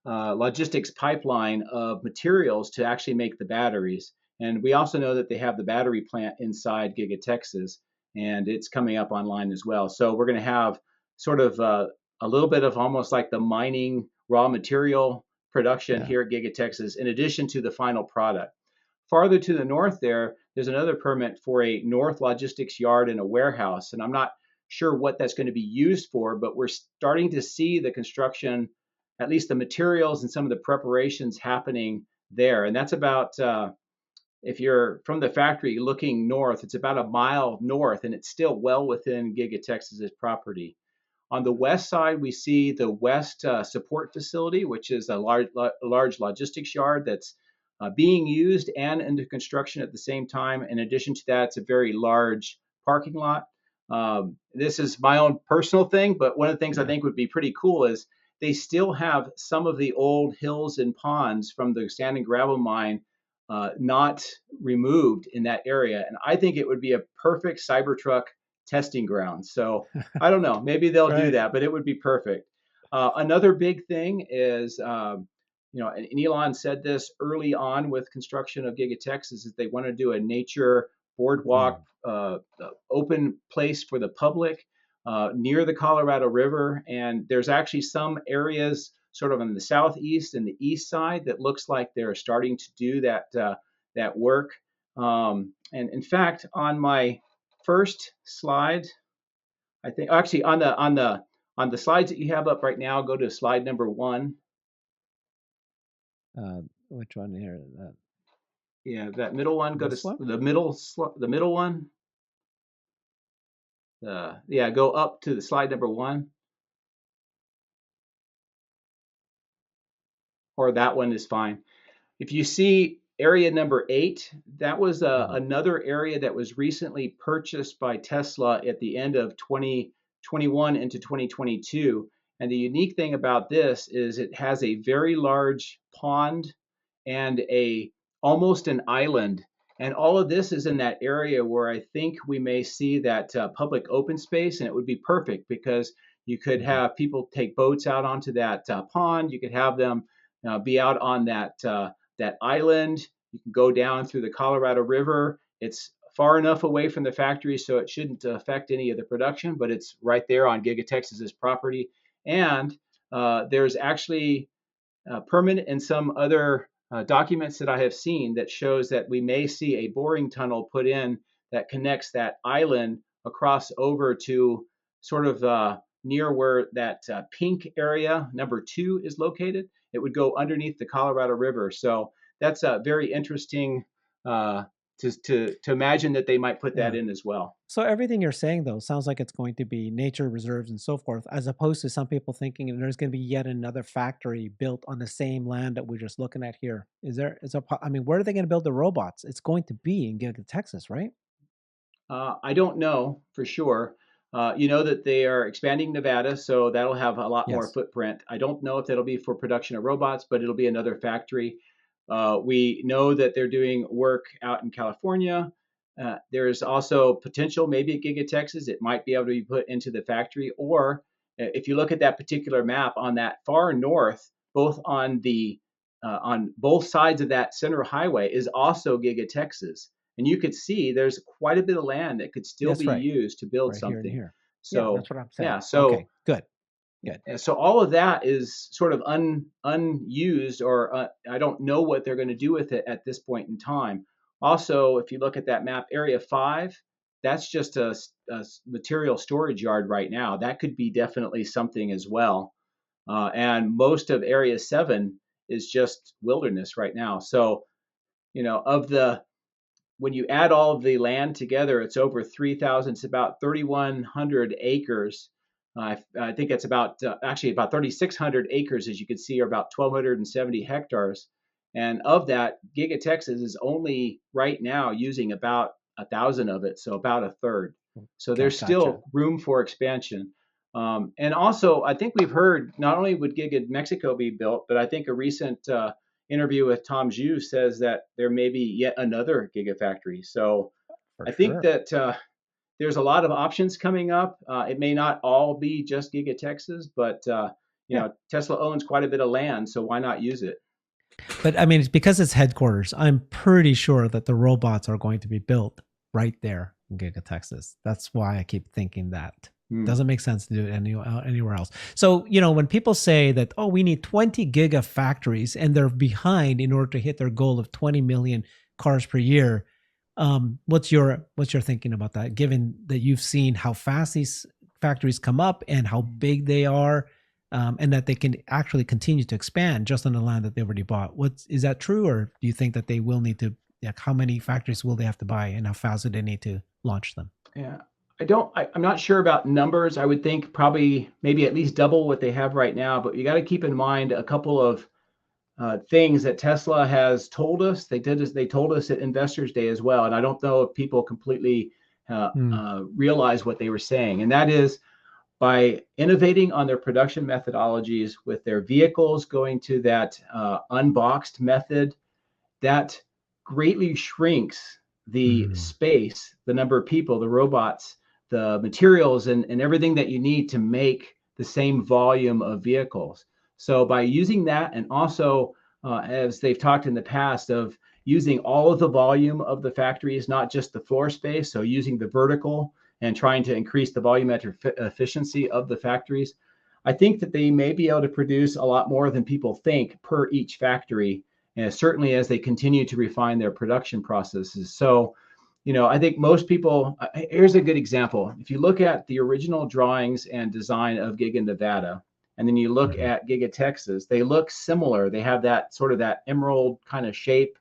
logistics pipeline of materials to actually make the batteries. And we also know that they have the battery plant inside Giga Texas, and it's coming up online as well. So we're going to have sort of a little bit of almost like the mining raw material production Yeah. here at Giga Texas, in addition to the final product. Farther to the north there's another permit for a north logistics yard and a warehouse. And I'm not sure what that's going to be used for, but we're starting to see the construction, at least the materials and some of the preparations happening there. And that's about, if you're from the factory looking north, it's about a mile north, and it's still well within Giga Texas's property. On the west side, we see the West Support Facility, which is a large logistics yard that's being used and under construction at the same time. In addition to that, it's a very large parking lot. This is my own personal thing, but one of the things I Yeah. think would be pretty cool is they still have some of the old hills and ponds from the sand and gravel mine not removed in that area. And I think it would be a perfect Cybertruck testing ground. So I don't know. Maybe they'll do Right. that, but it would be perfect. Another big thing is, and Elon said this early on with construction of Giga Texas, is they want to do a nature boardwalk, Mm. open place for the public. near the Colorado River. And there's actually some areas sort of on the southeast and the east side that looks like they're starting to do that work. And in fact, on my first slide, I think actually on the slides that you have up right now, go to slide number 1. Which one here? Yeah, that middle one. Go This to one? the middle one. Yeah, go up to the slide number 1, or that one is fine. If you see area number 8, that was another area that was recently purchased by Tesla at the end of 2021 into 2022. And the unique thing about this is it has a very large pond and almost an island. And all of this is in that area where I think we may see that public open space, and it would be perfect because you could have people take boats out onto that pond. You could have them be out on that island. You can go down through the Colorado River. It's far enough away from the factory so it shouldn't affect any of the production, but it's right there on Giga Texas's property. And there's actually permit and some other documents that I have seen that shows that we may see a boring tunnel put in that connects that island across over to sort of near where that pink area number 2 is located. It would go underneath the Colorado River. So that's very interesting to imagine that they might put that Yeah. in as well. So everything you're saying though sounds like it's going to be nature reserves and so forth, as opposed to some people thinking there's going to be yet another factory built on the same land that we're just looking at here. I mean, where are they going to build the robots? It's going to be in Giga Texas, right? I don't know for sure. You know that they are expanding Nevada, so that'll have a lot more Yes. footprint. I don't know if that'll be for production of robots, but it'll be another factory. We know that they're doing work out in California. There's also potential, maybe at Giga Texas, it might be able to be put into the factory. Or if you look at that particular map on that far north, both on both sides of that center highway is also Giga Texas. And you could see there's quite a bit of land that could still That's be right. used to build Right here and something. here. Yeah, So that's what I'm yeah, saying. Okay, good. Good. so all of that is sort of unused, or I don't know what they're going to do with it at this point in time. Also, if you look at that map, Area 5, that's just a material storage yard right now. That could be definitely something as well. And most of Area 7 is just wilderness right now. So, of the when you add all of the land together, it's over 3,000. It's about 3,100 acres. I think it's actually about 3,600 acres, as you can see, are about 1,270 hectares. And of that, Giga Texas is only right now using about 1,000 of it, so about a third. So Okay, there's gotcha. still room for expansion. And also, I think we've heard not only would Giga Mexico be built, but I think a recent interview with Tom Zhu says that there may be yet another Gigafactory. So For I think sure. that there's a lot of options coming up. It may not all be just Giga Texas, but Yeah. Tesla owns quite a bit of land, so why not use it? But I mean, it's because it's headquarters, I'm pretty sure that the robots are going to be built right there in Giga Texas. That's why I keep thinking that. Hmm. Doesn't make sense to do it anywhere else. So, when people say that, oh, we need 20 gigafactories and they're behind in order to hit their goal of 20 million cars per year, what's your thinking about that? Given that you've seen how fast these factories come up and how big they are, and that they can actually continue to expand just on the land that they already bought. Is that true, or do you think that they will need to? Like, how many factories will they have to buy, and how fast do they need to launch them? Yeah, I'm not sure about numbers. I would think probably maybe at least double what they have right now. But you got to keep in mind a couple of things that Tesla has told us. They told us at Investors Day as well, and I don't know if people completely Hmm. realize what they were saying. And that is by innovating on their production methodologies with their vehicles going to that unboxed method, that greatly shrinks the Hmm. space, the number of people, the robots, the materials, and everything that you need to make the same volume of vehicles. So by using that, and also as they've talked in the past of using all of the volume of the factories, not just the floor space, so using the vertical and trying to increase the volumetric efficiency of the factories, I think that they may be able to produce a lot more than people think per each factory, and certainly as they continue to refine their production processes. So, I think most people, here's a good example. If you look at the original drawings and design of Giga Nevada, and then you look at Giga Texas, they look similar. They have that sort of that emerald kind of shape,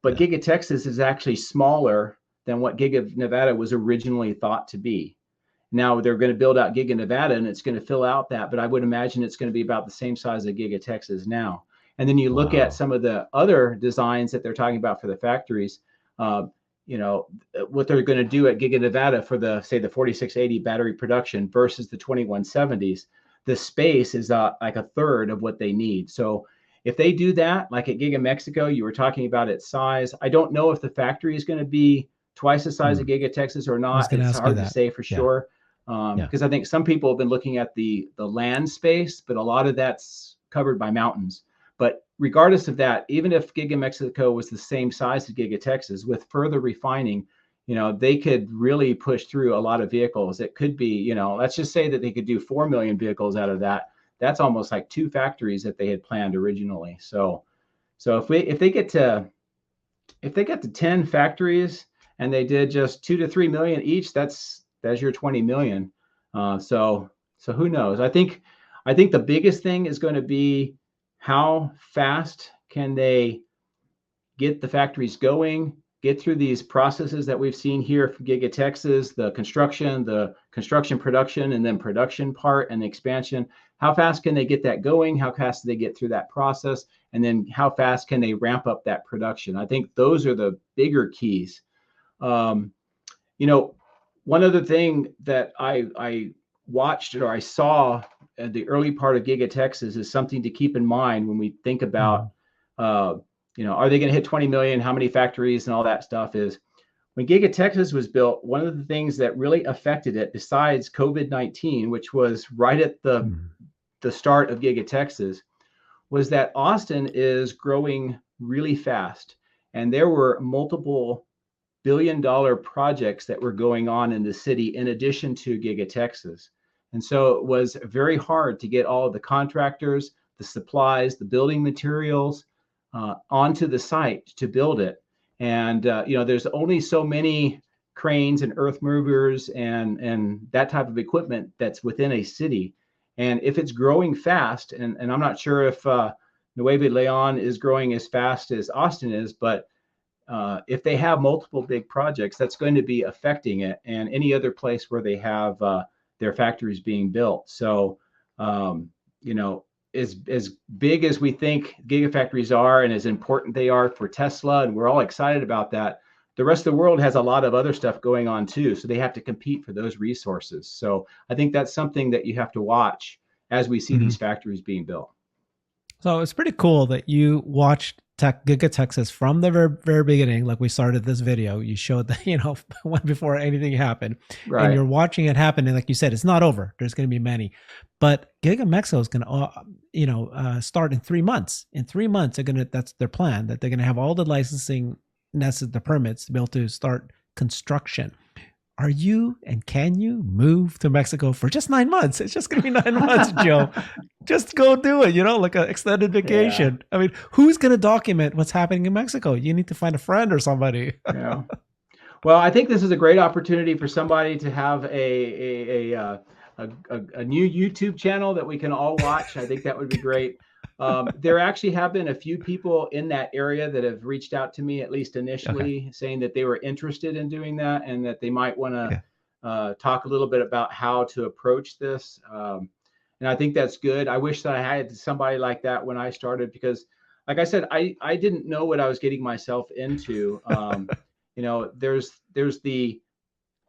but Giga Texas is actually smaller than what Giga Nevada was originally thought to be. Now they're going to build out Giga Nevada and it's going to fill out that, but I would imagine it's going to be about the same size as Giga Texas now. And then you look at some of the other designs that they're talking about for the factories, what they're going to do at Giga Nevada for the 4680 battery production versus the 2170s. The space is like a third of what they need. So if they do that, like at Giga Mexico, you were talking about its size. I don't know if the factory is going to be twice the size of Giga Texas or not. It's hard to say for sure. Because I think some people have been looking at the land space, but a lot of that's covered by mountains. But regardless of that, even if Giga Mexico was the same size as Giga Texas, with further refining, they could really push through a lot of vehicles. It could be, let's just say that they could do 4 million vehicles out of that. That's almost like 2 factories that they had planned originally. So if they get to 10 factories and they did just 2 to 3 million each, that's your 20 million. So who knows? I think the biggest thing is going to be how fast can they get the factories going, get through these processes that we've seen here from Giga Texas, the construction production, and then production part and the expansion. How fast can they get that going? How fast do they get through that process? And then how fast can they ramp up that production? I think those are the bigger keys. One other thing that I watched or I saw at the early part of Giga Texas is something to keep in mind when we think about, are they going to hit 20 million? How many factories and all that stuff is. When Giga Texas was built, one of the things that really affected it, besides COVID-19, which was right at the start of Giga Texas, was that Austin is growing really fast. And there were multiple billion-dollar projects that were going on in the city in addition to Giga Texas. And so it was very hard to get all of the contractors, the supplies, the building materials onto the site to build it. And, there's only so many cranes and earth movers and that type of equipment that's within a city. And if it's growing fast, and I'm not sure if Nuevo Leon is growing as fast as Austin is, but if they have multiple big projects, that's going to be affecting it and any other place where they have their factories being built. So, as big as we think Gigafactories are and as important they are for Tesla, and we're all excited about that, the rest of the world has a lot of other stuff going on too. So they have to compete for those resources. So I think that's something that you have to watch as we see these factories being built. So it's pretty cool that you watched Giga Texas from the very, very beginning. Like we started this video, you showed that, before anything happened, right. And you're watching it happen. And like you said, it's not over. There's going to be many, but Giga Mexico is going to, start in 3 months. In 3 months, that's their plan, that they're going to have all the licensing, the permits to be able to start construction. Are you and can you move to Mexico for just 9 months? It's just going to be 9 months, Joe. Just go do it, like an extended vacation. Yeah. I mean, who's going to document what's happening in Mexico? You need to find a friend or somebody. Yeah. Well, I think this is a great opportunity for somebody to have a new YouTube channel that we can all watch. I think that would be great. There actually have been a few people in that area that have reached out to me, at least initially, saying that they were interested in doing that and that they might want to talk a little bit about how to approach this. And I think that's good. I wish that I had somebody like that when I started, because like I said, I didn't know what I was getting myself into. There's the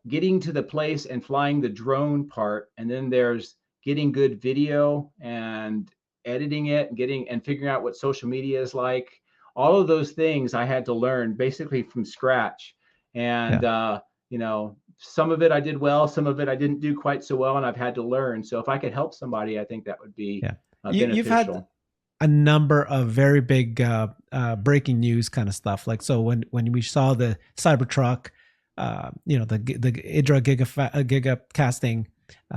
getting to the place and flying the drone part, and then there's getting good video and editing it and figuring out what social media is like. All of those things I had to learn basically from scratch. And, some of it I did well, some of it I didn't do quite so well, and I've had to learn. So if I could help somebody, I think that would be beneficial. You've had a number of very big breaking news kind of stuff. Like, so when we saw the Cybertruck, the Idra Giga casting.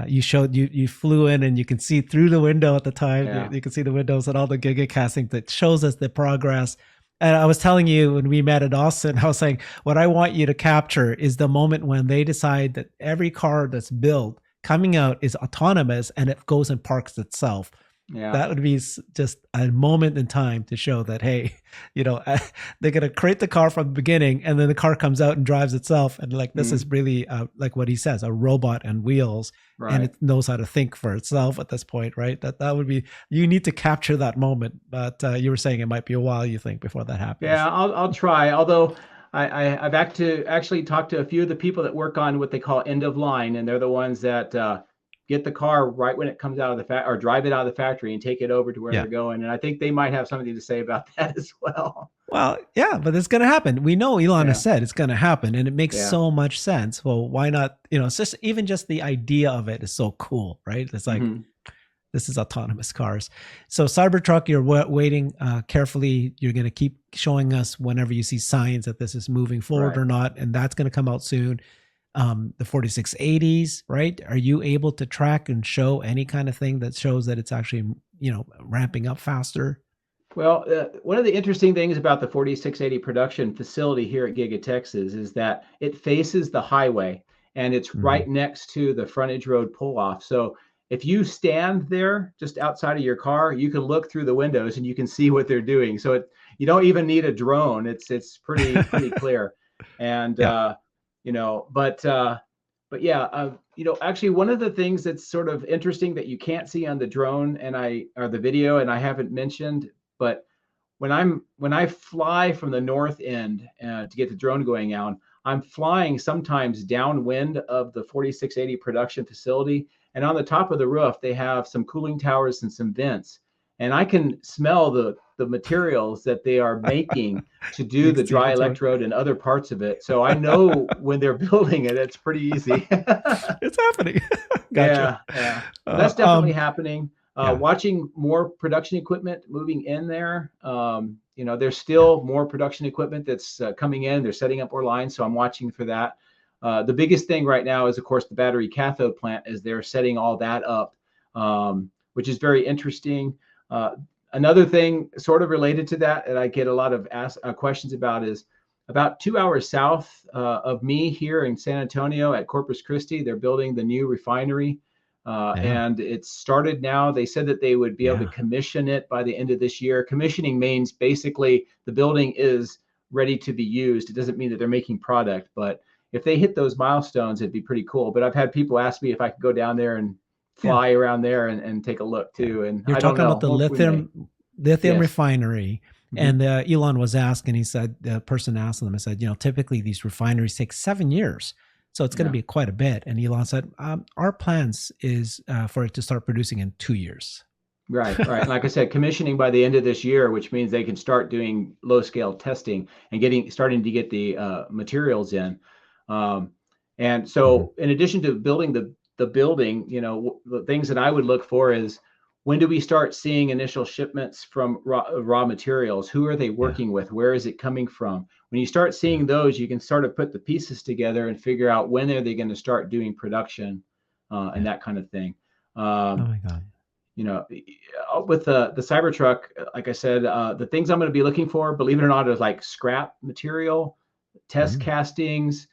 You flew in and you can see through the window at the time. Yeah. You can see the windows and all the Giga casting that shows us the progress. And I was telling you when we met at Austin, I was saying what I want you to capture is the moment when they decide that every car that's built coming out is autonomous and it goes and parks itself. Yeah. That would be just a moment in time to show that, hey, they're going to create the car from the beginning and then the car comes out and drives itself. And like, this is really like what he says, a robot on wheels, and Right. it knows how to think for itself at this point, right? That would be, you need to capture that moment. But you were saying it might be a while, you think, before that happens. Yeah, I'll try. Although I've actually talked to a few of the people that work on what they call end of line, and they're the ones that get the car right when it comes out of the factory, or drive it out of the factory and take it over to where Yeah. they're going. And I think they might have something to say about that as well. Well, yeah, but it's going to happen. We know Elon has Yeah. said it's going to happen, and it makes Yeah. so much sense. Well, why not? It's just even just the idea of it is so cool, right? It's like this is autonomous cars. So Cybertruck, you're waiting carefully. You're going to keep showing us whenever you see signs that this is moving forward Right. or not, and that's going to come out soon. The 4680s, right? Are you able to track and show any kind of thing that shows that it's actually ramping up faster? Well, one of the interesting things about the 4680 production facility here at Giga Texas is that it faces the highway and it's right next to the frontage road pull off. So if you stand there just outside of your car, you can look through the windows and you can see what they're doing. So you don't even need a drone. It's pretty clear. And Yeah. but yeah, actually one of the things that's sort of interesting that you can't see on the drone or the video, and I haven't mentioned, but when I fly from the north end to get the drone going out, I'm flying sometimes downwind of the 4680 production facility, and on the top of the roof they have some cooling towers and some vents, and I can smell the materials that they are making to do the dry electrode and other parts of it. So I know when they're building it, it's pretty easy. It's happening. Gotcha. Yeah. That's definitely happening. Yeah. Watching more production equipment moving in there. There's still more production equipment that's coming in. They're setting up more lines, so I'm watching for that. The biggest thing right now is, of course, the battery cathode plant as they're setting all that up, which is very interesting. Another thing sort of related to that I get a lot of questions about is about 2 hours south of me here in San Antonio at Corpus Christi. They're building the new refinery. And it's started now. They said that they would be able to commission it by the end of this year. Commissioning means basically the building is ready to be used. It doesn't mean that they're making product, but if they hit those milestones, it'd be pretty cool. But I've had people ask me if I could go down there and fly around there and take a look too. And you're I don't talking know. about the We may. lithium Yes. refinery. And Elon was asking, he said, the person asked them, I said, typically these refineries take 7 years. So it's going to be quite a bit. And Elon said, our plans is for it to start producing in 2 years. Right. And like I said, commissioning by the end of this year, which means they can start doing low scale testing and starting to get the materials in. And so in addition to building the building, the things that I would look for is, when do we start seeing initial shipments from raw materials? Who are they working with? Where is it coming from? When you start seeing those, you can sort of put the pieces together and figure out when are they going to start doing production and that kind of thing. Oh my God. With the Cybertruck, like I said, the things I'm going to be looking for, believe it or not, is like scrap material, test castings.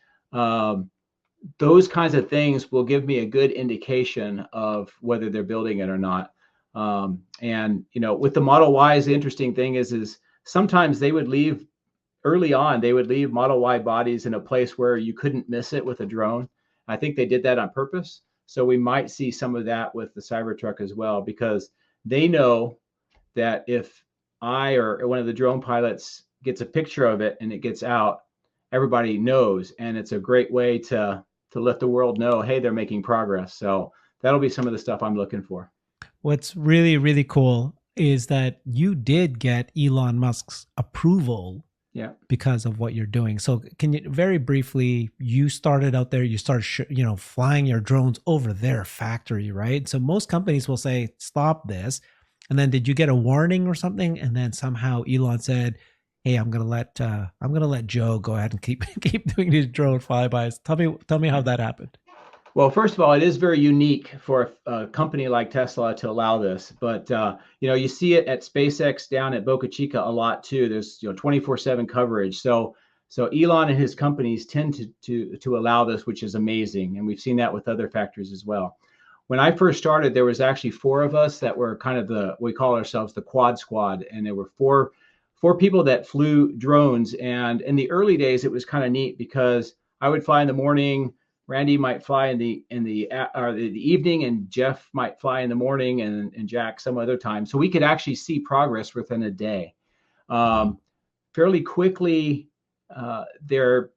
Those kinds of things will give me a good indication of whether they're building it or not. With the Model Ys, the interesting thing is sometimes they would leave early on. They would leave Model Y bodies in a place where you couldn't miss it with a drone. I think they did that on purpose. So we might see some of that with the Cybertruck as well, because they know that if I or one of the drone pilots gets a picture of it and it gets out, everybody knows, and it's a great way to let the world know, hey, they're making progress. So that'll be some of the stuff I'm looking for. What's really, really cool is that you did get Elon Musk's approval because of what you're doing. So can you very briefly, you started out there, you started, flying your drones over their factory, right? So most companies will say, stop this. And then did you get a warning or something? And then somehow Elon said, hey, I'm gonna let Joe go ahead and keep keep doing these drone flybys. Tell me how that happened. Well, first of all, it is very unique for a company like Tesla to allow this, but you see it at SpaceX down at Boca Chica a lot too. There's 24/7 coverage. So Elon and his companies tend to allow this, which is amazing, and we've seen that with other factories as well. When I first started, there was actually four of us that were kind of we call ourselves the Quad Squad, and there were four people that flew drones. And in the early days, it was kind of neat because I would fly in the morning. Randy might fly in the evening, and Jeff might fly in the morning, and Jack some other time. So we could actually see progress within a day. Wow. Fairly quickly, there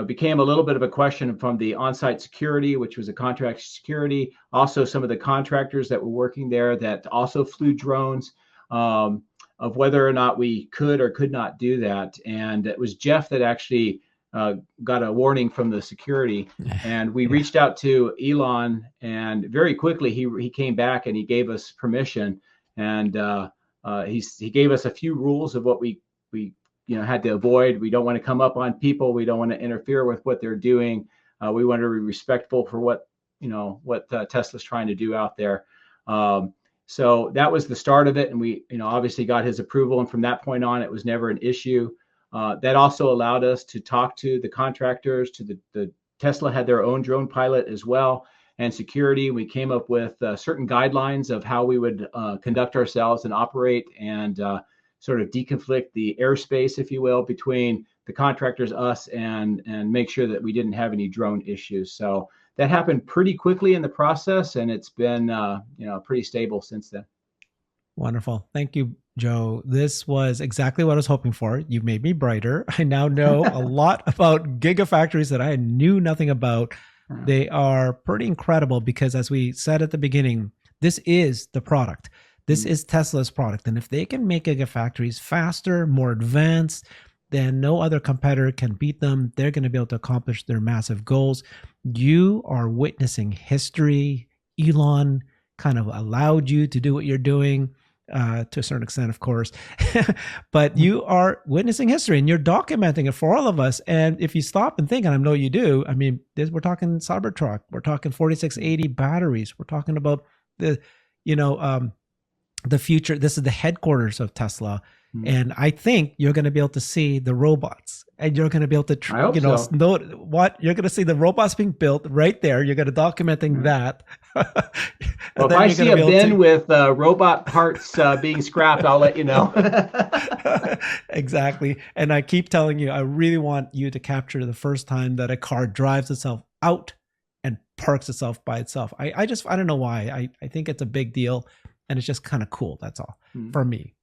became a little bit of a question from the on-site security, which was a contract security. Also, some of the contractors that were working there that also flew drones. Of whether or not we could or could not do that, and it was Jeff that actually got a warning from the security, and we Yeah. reached out to Elon, and very quickly he came back and he gave us permission, and he gave us a few rules of what we had to avoid. We don't want to come up on people. We don't want to interfere with what they're doing. We want to be respectful for what Tesla's trying to do out there. So that was the start of it, and we obviously got his approval, and from that point on, it was never an issue. That also allowed us to talk to the contractors, to the Tesla had their own drone pilot as well, and security. We came up with certain guidelines of how we would conduct ourselves and operate, and sort of deconflict the airspace, if you will, between the contractors, us, and make sure that we didn't have any drone issues. So that happened pretty quickly in the process, and it's been pretty stable since then. Wonderful. Thank you, Joe. This was exactly what I was hoping for. You made me brighter. I now know a lot about gigafactories that I knew nothing about. They are pretty incredible because, as we said at the beginning, this is the product. This is Tesla's product. And if they can make gigafactories faster, more advanced, then no other competitor can beat them. They're going to be able to accomplish their massive goals. You are witnessing history. Elon kind of allowed you to do what you're doing. To a certain extent, of course, but you are witnessing history and you're documenting it for all of us. And if you stop and think, and I know you do, I mean, we're talking Cybertruck, we're talking 4680 batteries, we're talking about the, the future. This is the headquarters of Tesla. And I think you're going to be able to see the robots, and you're going to be able to, I hope so. know what you're going to see the robots being built right there. You're going to documenting that. Well, if I see a bin with robot parts being scrapped, I'll let you know. Exactly. And I keep telling you, I really want you to capture the first time that a car drives itself out and parks itself by itself. I don't know why. I think it's a big deal, and it's just kind of cool. That's all for me.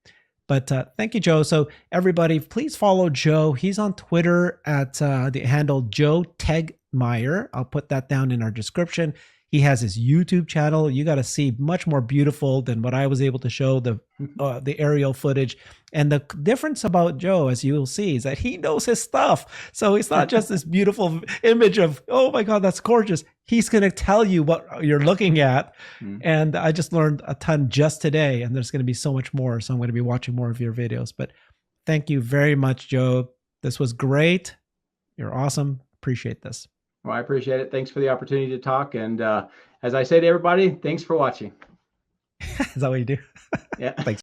But thank you, Joe. So everybody, please follow Joe. He's on Twitter at the handle Joe Tegtmeyer. I'll put that down in our description. He has his YouTube channel. You got to see much more beautiful than what I was able to show, the aerial footage. And the difference about Joe, as you will see, is that he knows his stuff. So it's not just this beautiful image of, oh my God, that's gorgeous. He's going to tell you what you're looking at. And I just learned a ton just today, and there's going to be so much more. So I'm going to be watching more of your videos. But thank you very much, Joe. This was great. You're awesome. Appreciate this. Well, I appreciate it. Thanks for the opportunity to talk. And as I say to everybody, thanks for watching. Is that what you do? Yeah. Thanks.